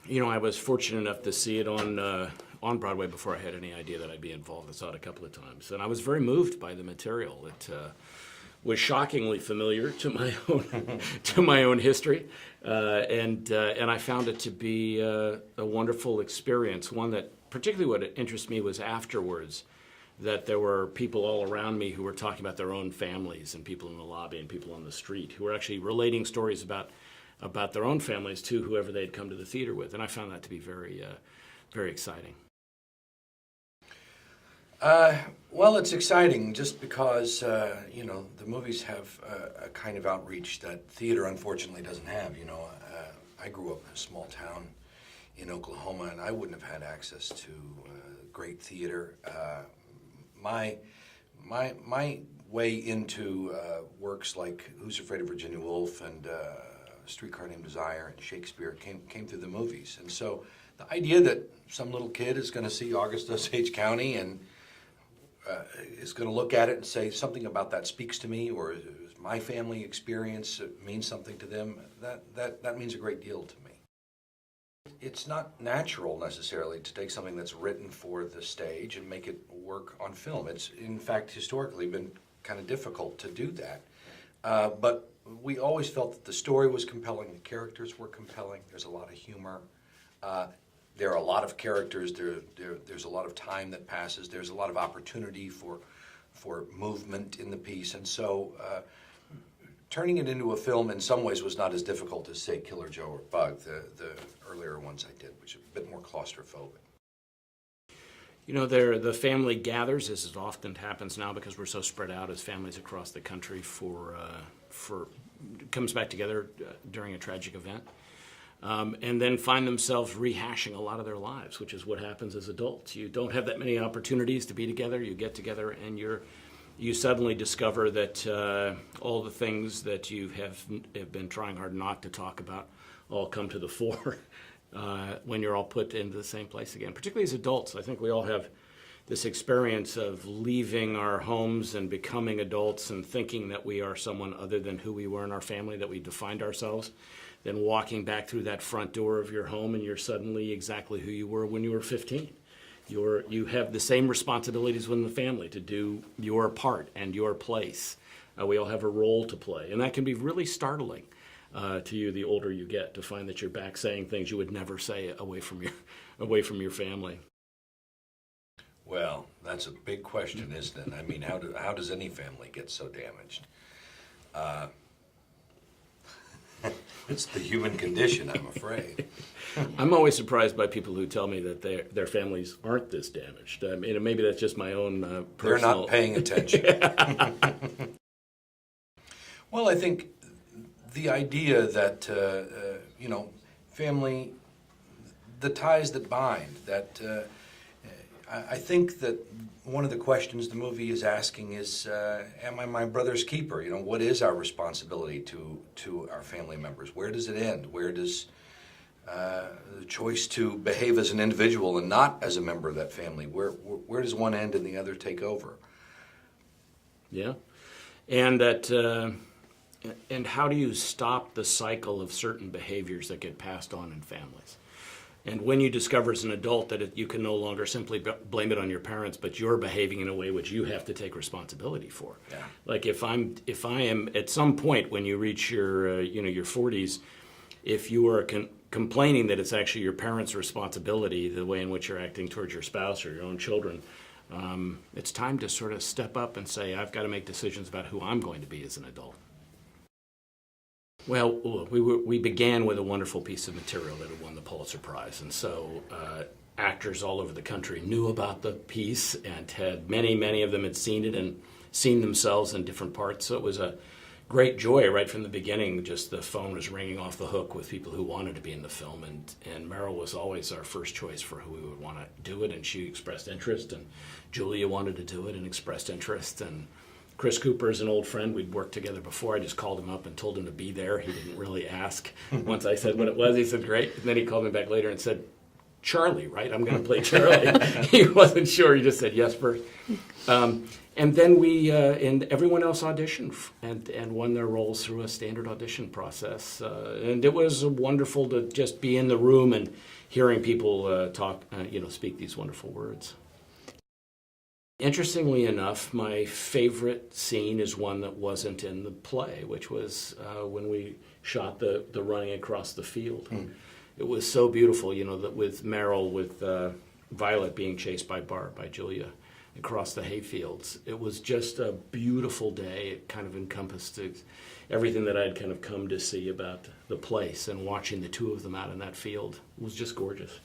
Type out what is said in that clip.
I was fortunate enough to see it on Broadway before I had any idea that I'd be involved. I saw it a couple of times, and I was very moved by the material. It was shockingly familiar to my own to my own history, and I found it to be a wonderful experience. One that particularly what interested me was afterwards, that there were people all around me who were talking about their own families, and people in the lobby and people on the street who were actually relating stories about their own families to whoever they'd come to the theater with, and I found that to be very very exciting. Well, it's exciting just because, the movies have a kind of outreach that theater unfortunately doesn't have. I grew up in a small town in Oklahoma, and I wouldn't have had access to great theater. My way into works like Who's Afraid of Virginia Woolf and Streetcar Named Desire and Shakespeare came through the movies. And so the idea that some little kid is going to see August Osage County and is going to look at it and say something about that speaks to me, or my family experience means something to them, that means a great deal to me. It's not natural necessarily to take something that's written for the stage and make it work on film. It's in fact historically been kind of difficult to do that. But we always felt that the story was compelling, the characters were compelling, there's a lot of humor. There are a lot of characters, there's a lot of time that passes, there's a lot of opportunity for movement in the piece, and so turning it into a film in some ways was not as difficult as, say, Killer Joe or Bug, the earlier ones I did, which are a bit more claustrophobic. The family gathers, as it often happens now because we're so spread out as families across the country comes back together during a tragic event. And then find themselves rehashing a lot of their lives, which is what happens as adults. You don't have that many opportunities to be together. You get together and you suddenly discover that all the things that you have been trying hard not to talk about all come to the fore when you're all put into the same place again. Particularly as adults, I think we all have this experience of leaving our homes and becoming adults and thinking that we are someone other than who we were in our family, that we defined ourselves. Then walking back through that front door of your home and you're suddenly exactly who you were when you were 15. You have the same responsibilities within the family to do your part and your place. We all have a role to play, and that can be really startling to you the older you get, to find that you're back saying things you would never say away from your family. Well, that's a big question, isn't it? I mean, how does any family get so damaged? It's the human condition, I'm afraid. I'm always surprised by people who tell me that their families aren't this damaged. I mean, maybe that's just my own personal... They're not paying attention. Well, I think the idea that, family, the ties that bind, that I think that one of the questions the movie is asking is, am I my brother's keeper? What is our responsibility to our family members? Where does it end? Where does the choice to behave as an individual and not as a member of that family, where does one end and the other take over? Yeah, and and how do you stop the cycle of certain behaviors that get passed on in families? And when you discover as an adult that you can no longer simply blame it on your parents, but you're behaving in a way which you have to take responsibility for. Yeah. Like if I am at some point when you reach your your 40s, if you are complaining that it's actually your parents' responsibility, the way in which you're acting towards your spouse or your own children, it's time to sort of step up and say, I've got to make decisions about who I'm going to be as an adult. Well, we began with a wonderful piece of material that had won the Pulitzer Prize, and so actors all over the country knew about the piece, and had many of them had seen it and seen themselves in different parts. So it was a great joy right from the beginning. Just the phone was ringing off the hook with people who wanted to be in the film, and Meryl was always our first choice for who we would want to do it, and she expressed interest, and Julia wanted to do it and expressed interest, and Chris Cooper is an old friend. We'd worked together before. I just called him up and told him to be there. He didn't really ask. Once I said what it was, he said, great. And then he called me back later and said, Charlie, right? I'm going to play Charlie. He wasn't sure. He just said yes first. And then we and everyone else auditioned and won their roles through a standard audition process. And it was wonderful to just be in the room and hearing people talk, speak these wonderful words. Interestingly enough, my favorite scene is one that wasn't in the play, which was when we shot the running across the field. It was so beautiful, that with Meryl, with Violet being chased by Julia across the hayfields. It was just a beautiful day. It kind of encompassed everything that I'd kind of come to see about the place, and watching the two of them out in that field was just gorgeous.